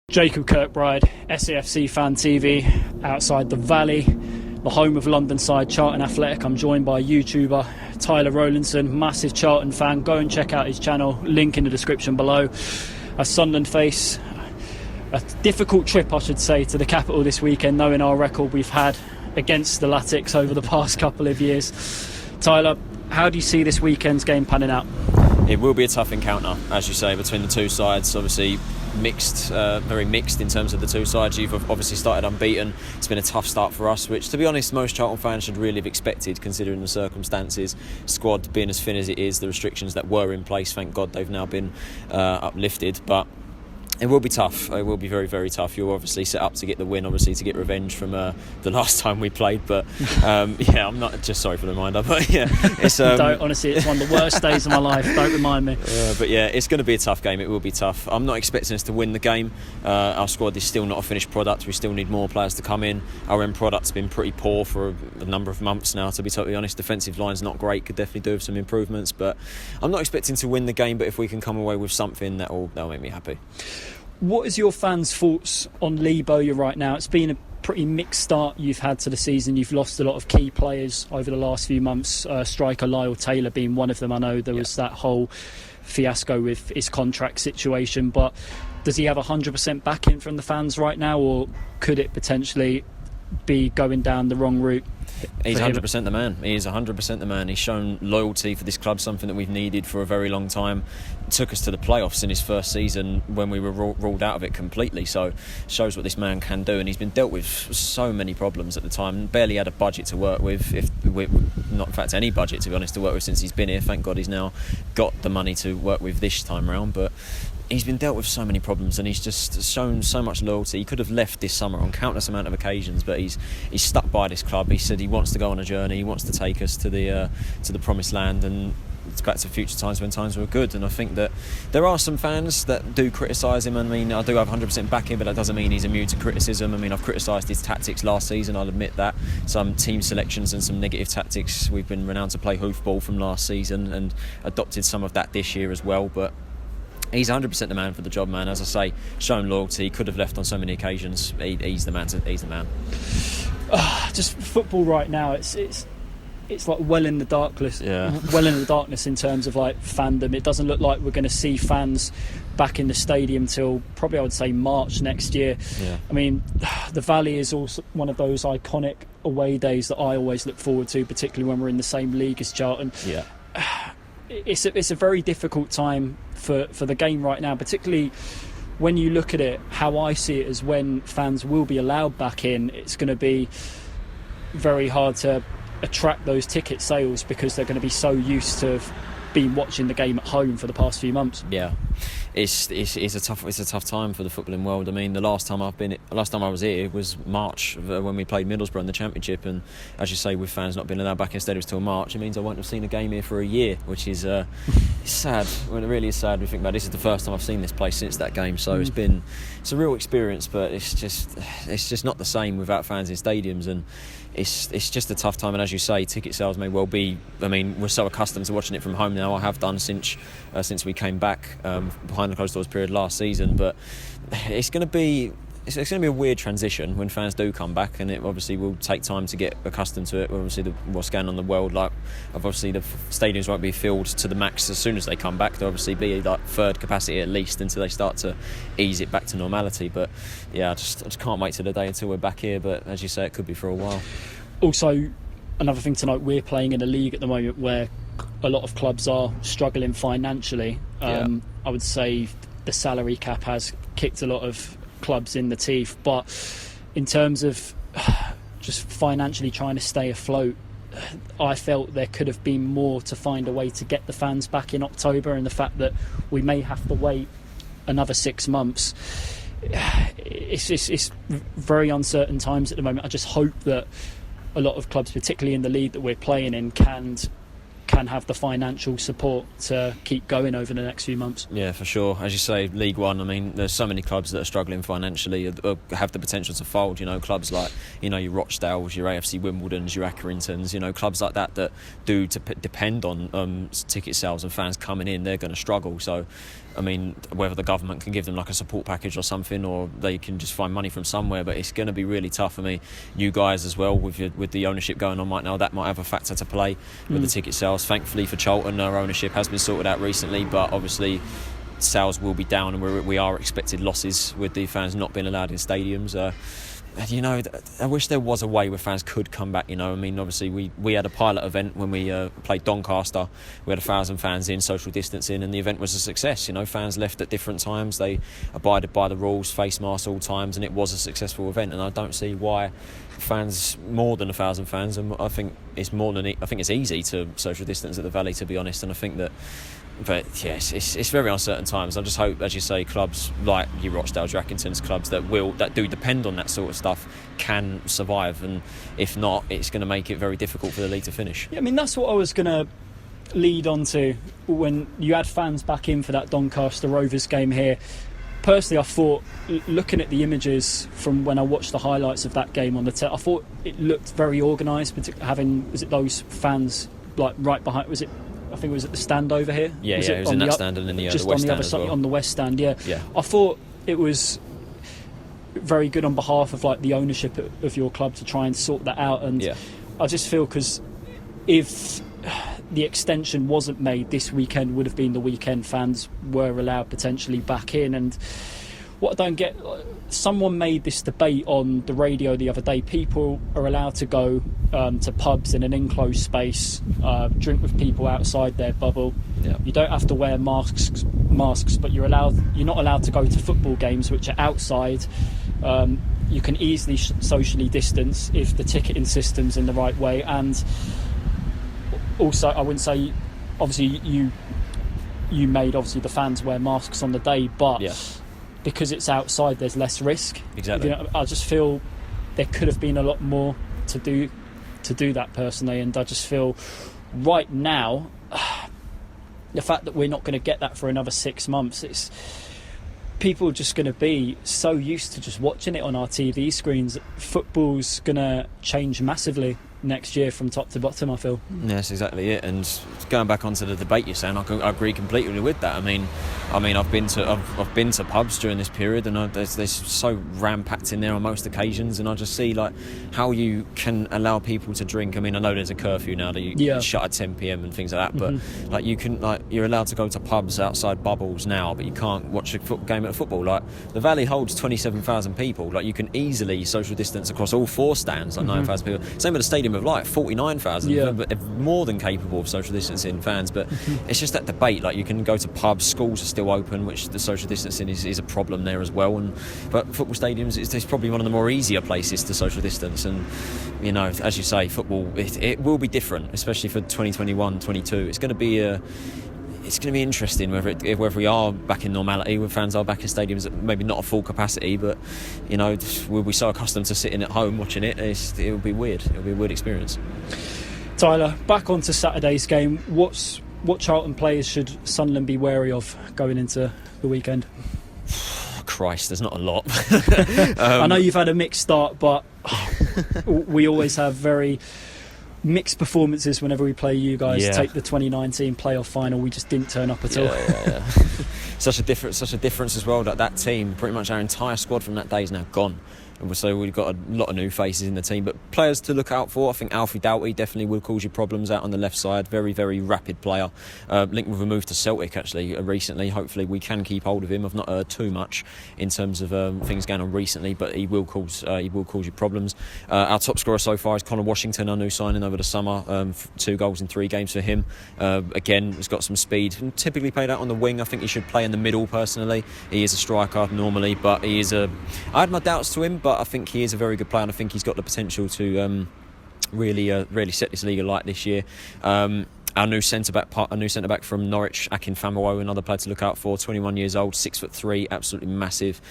Jacob Kirkbride, SAFC Fan TV, outside the Valley, the home of London side Charlton Athletic. I'm joined by YouTuber Tyler Rowlinson, massive Charlton fan. Go and check out his channel, link in the description below. As Sunderland face a difficult trip, I should say, to the capital this weekend, knowing our record we've had against the Latics over the past couple of years. Tyler, how do you see this weekend's game panning out? It will be a tough encounter, as you say, between the two sides. Obviously mixed, very mixed in terms of the two sides. You've obviously started unbeaten. It's been a tough start for us, which, to be honest, most Charlton fans should really have expected, considering the circumstances. Squad being as thin as it is, the restrictions that were in place, thank God they've now been uplifted. But it will be tough. It will be very, very tough. You're obviously set up to get the win, obviously to get revenge from the last time we played. But yeah, I'm not just sorry for the reminder. But yeah, it's don't, honestly, it's one of the worst days of my life. Don't remind me. But yeah, it's going to be a tough game. It will be tough. I'm not expecting us to win the game. Our squad is still not a finished product. We still need more players to come in. Our end product's been pretty poor for a number of months now, to be totally honest. Defensive line's not great. Could definitely do with some improvements. But I'm not expecting to win the game. But if we can come away with something, that'll make me happy. What is your fans' thoughts on Lee Bowyer right now? It's been a pretty mixed start you've had to the season. You've lost a lot of key players over the last few months, striker Lyle Taylor being one of them. I know there was that whole fiasco with his contract situation, but does he have 100% backing from the fans right now, or could it potentially be going down the wrong route? He's 100% the man. He is 100% the man. He's shown loyalty for this club, something that we've needed for a very long time. It took us to the playoffs in his first season when we were ruled out of it completely. So shows what this man can do. And he's been dealt with so many problems at the time. Barely had a budget to work with, not in fact any budget, to be honest, to work with since he's been here. Thank God he's now got the money to work with this time round. But he's been dealt with so many problems, and he's just shown so much loyalty. He could have left this summer on countless amount of occasions, but he's stuck by this club. He said he wants to go on a journey. He wants to take us to the promised land, and it's back to future times when times were good. And I think that there are some fans that do criticise him. I mean, I do have 100% backing, but that doesn't mean he's immune to criticism. I mean, I've criticised his tactics last season, I'll admit that. Some team selections and some negative tactics. We've been renowned to play hoofball from last season and adopted some of that this year as well. But he's 100% the man for the job, man. As I say, shown loyalty. Could have left on so many occasions. He's the man. He's the man. Just football right now. It's like well in the darkness. Yeah. Well in the darkness in terms of like fandom. It doesn't look like we're going to see fans back in the stadium till probably, I would say, March next year. Yeah. I mean, the Valley is also one of those iconic away days that I always look forward to, particularly when we're in the same league as Charlton. Yeah. It's a very difficult time for the game right now, particularly when you look at it. How I see it is when fans will be allowed back in, it's going to be very hard to attract those ticket sales because they're going to be so used to been watching the game at home for the past few months. Yeah, it's a tough time for the footballing world. I mean, the last time I was here was March when we played Middlesbrough in the Championship, and as you say, with fans not being allowed back in stadiums till March, it means I won't have seen a game here for a year, which is it's sad. Well, it really is sad. We think about it. This is the first time I've seen this place since that game, so it's a real experience, but it's just not the same without fans in stadiums, and it's just a tough time. And as you say, ticket sales may well be. I mean, we're so accustomed to watching it from home now. I have done since we came back behind the closed doors period last season, but it's going to be a weird transition when fans do come back, and it obviously will take time to get accustomed to it. Obviously, what's going on in the world, like obviously the stadiums won't be filled to the max as soon as they come back. They'll obviously be like third capacity at least until they start to ease it back to normality. But yeah, I just can't wait till the day until we're back here. But as you say, it could be for a while. Also, another thing to note, we're playing in a league at the moment where a lot of clubs are struggling financially. I would say the salary cap has kicked a lot of clubs in the teeth, but in terms of just financially trying to stay afloat, I felt there could have been more to find a way to get the fans back in October, and the fact that we may have to wait another 6 months, it's very uncertain times at the moment. I just hope that a lot of clubs, particularly in the league that we're playing in, can can have the financial support to keep going over the next few months. Yeah, for sure. As you say, League One, I mean, there's so many clubs that are struggling financially, or have the potential to fold. You know, clubs like, you know, your Rochdales, your AFC Wimbledons, your Accringtons, you know, clubs like that do depend on ticket sales and fans coming in. They're going to struggle. So, I mean, whether the government can give them like a support package or something, or they can just find money from somewhere, but it's going to be really tough. I mean, you guys as well, with the ownership going on right now, that might have a factor to play with the ticket sales. Thankfully for Charlton, our ownership has been sorted out recently, but obviously sales will be down, and we are expected losses with the fans not being allowed in stadiums. You know, I wish there was a way where fans could come back. You know, I mean, obviously we had a pilot event when we played Doncaster. We had 1,000 fans in, social distancing, and the event was a success. You know, fans left at different times. They abided by the rules, face masks all times, and it was a successful event. And I don't see why fans, more than 1,000 fans, and I think it's easy to social distance at the Valley, to be honest. And I think that. But yes, it's very uncertain times. I just hope, as you say, clubs like your Rochdales, your Accringtons, clubs that do depend on that sort of stuff can survive, and if not, it's going to make it very difficult for the league to finish. Yeah, I mean, that's what I was going to lead on to when you had fans back in for that Doncaster Rovers game here. Personally, I thought, looking at the images from when I watched the highlights of that game on the I thought it looked very organised, particularly was it those fans like right behind, I think it was at the stand over here. Yeah, it was in that stand and in the just west on the other stand side, as well. on the west stand. Yeah. Yeah. I thought it was very good on behalf of like the ownership of your club to try and sort that out. And I just feel, because if the extension wasn't made, this weekend would have been the weekend fans were allowed potentially back in. And what I don't get, someone made this debate on the radio the other day. People are allowed to go to pubs in an enclosed space, drink with people outside their bubble. Yeah. You don't have to wear masks, but you're not allowed to go to football games which are outside. You can easily socially distance if the ticketing system's in the right way. And also, I wouldn't say, obviously you made obviously the fans wear masks on the day, but because it's outside, there's less risk. Exactly. You know, I just feel there could have been a lot more to do that personally, and I just feel right now the fact that we're not going to get that for another 6 months, it's people are just going to be so used to just watching it on our TV screens. Football's going to change massively next year from top to bottom, I feel. Yes, exactly it. And going back onto the debate you're saying, I agree completely with that. I mean, I've been to pubs during this period, and there's so ram-packed in there on most occasions, and I just see like how you can allow people to drink. I mean, I know there's a curfew now that you shut at 10 p.m. and things like that, but like you're allowed to go to pubs outside bubbles now, but you can't watch a game at a football. Like the Valley holds 27,000 people. Like you can easily social distance across all 4 stands, like 9,000 people. Same with the Stadium of Light, 49,000, but more than capable of social distancing fans. But it's just that debate. Like you can go to pubs, schools are still open, which the social distancing is a problem there as well. But football stadiums, it's probably one of the more easier places to social distance. And you know, as you say, football it will be different, especially for 2021-22. It's going to be interesting whether we are back in normality, when fans are back in stadiums at maybe not a full capacity, but you know, we'll be so accustomed to sitting at home watching it. It'll be weird. It'll be a weird experience. Tyler, back onto Saturday's game. What Charlton players should Sunderland be wary of going into the weekend? Christ, there's not a lot. I know you've had a mixed start, but we always have very mixed performances whenever we play you guys. Take the 2019 playoff final, we just didn't turn up at all. Such a difference as well, that team, pretty much our entire squad from that day is now gone. So we've got a lot of new faces in the team, but players to look out for. I think Alfie Doughty definitely will cause you problems out on the left side. Very, very rapid player. Linked with a move to Celtic actually recently. Hopefully we can keep hold of him. I've not heard too much in terms of things going on recently, but he will cause you problems. Our top scorer so far is Conrad Washington, our new signing over the summer. 2 goals in 3 games for him. Again, he's got some speed. Typically played out on the wing. I think he should play in the middle personally. He is a striker normally, but I had my doubts to him, but I think he is a very good player, and I think he's got the potential to really set this league alight this year. Our new centre back from Norwich, Akin Famawo, another player to look out for. 21 years old, 6'3", absolutely massive.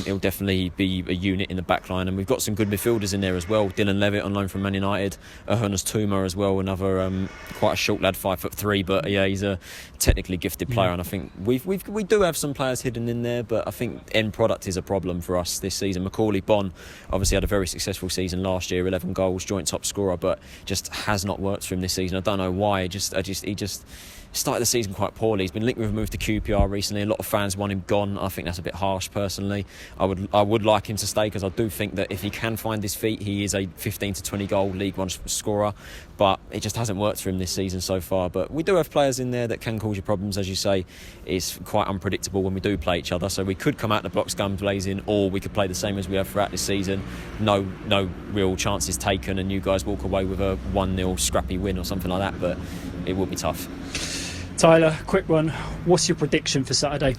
He'll definitely be a unit in the back line, and we've got some good midfielders in there as well. Dylan Levitt on loan from Man United, Erhonas Tuma as well, another quite a short lad, 5'3", but yeah, he's a technically gifted player, and I think we do have some players hidden in there, but I think end product is a problem for us this season. Macaulay Bonne obviously had a very successful season last year, 11 goals, joint top scorer, but just has not worked for him this season. I don't know why. He just started the season quite poorly. He's been linked with a move to QPR recently. A lot of fans want him gone. I think that's a bit harsh personally. I would like him to stay, because I do think that if he can find his feet, he is a 15 to 20 goal League One scorer, but it just hasn't worked for him this season so far. But we do have players in there that can cause you problems. As you say, it's quite unpredictable when we do play each other, so we could come out the blocks guns blazing, or we could play the same as we have throughout this season. No real chances taken, and you guys walk away with a 1-0 scrappy win or something like that, but it will be tough. Tyler, quick one. What's your prediction for Saturday?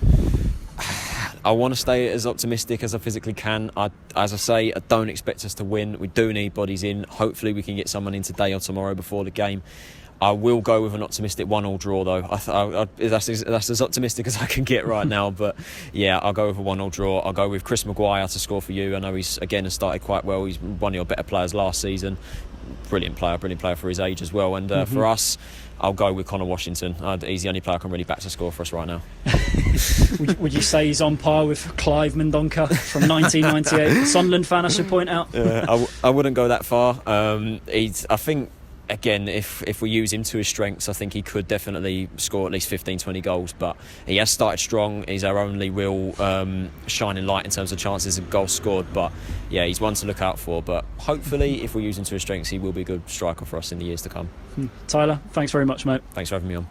I want to stay as optimistic as I physically can. As I say, I don't expect us to win. We do need bodies in. Hopefully we can get someone in today or tomorrow before the game. I will go with an optimistic 1-1 draw, though. That's as optimistic as I can get right now. But yeah, I'll go with a 1-1 draw. I'll go with Chris Maguire to score for you. I know he's again has started quite well. He's one of your better players last season. Brilliant player for his age as well. And for us, I'll go with Connor Washington. He's the only player I can really back to score for us right now. would you say he's on par with Clive Mendonca from 1998? Sunderland fan, I should point out. I wouldn't go that far. I think, again, if we use him to his strengths, I think he could definitely score at least 15-20 goals, but he has started strong. He's our only real shining light in terms of chances of goals scored, but yeah, he's one to look out for. But hopefully, if we use him to his strengths, he will be a good striker for us in the years to come. Tyler, thanks very much, mate. Thanks for having me on.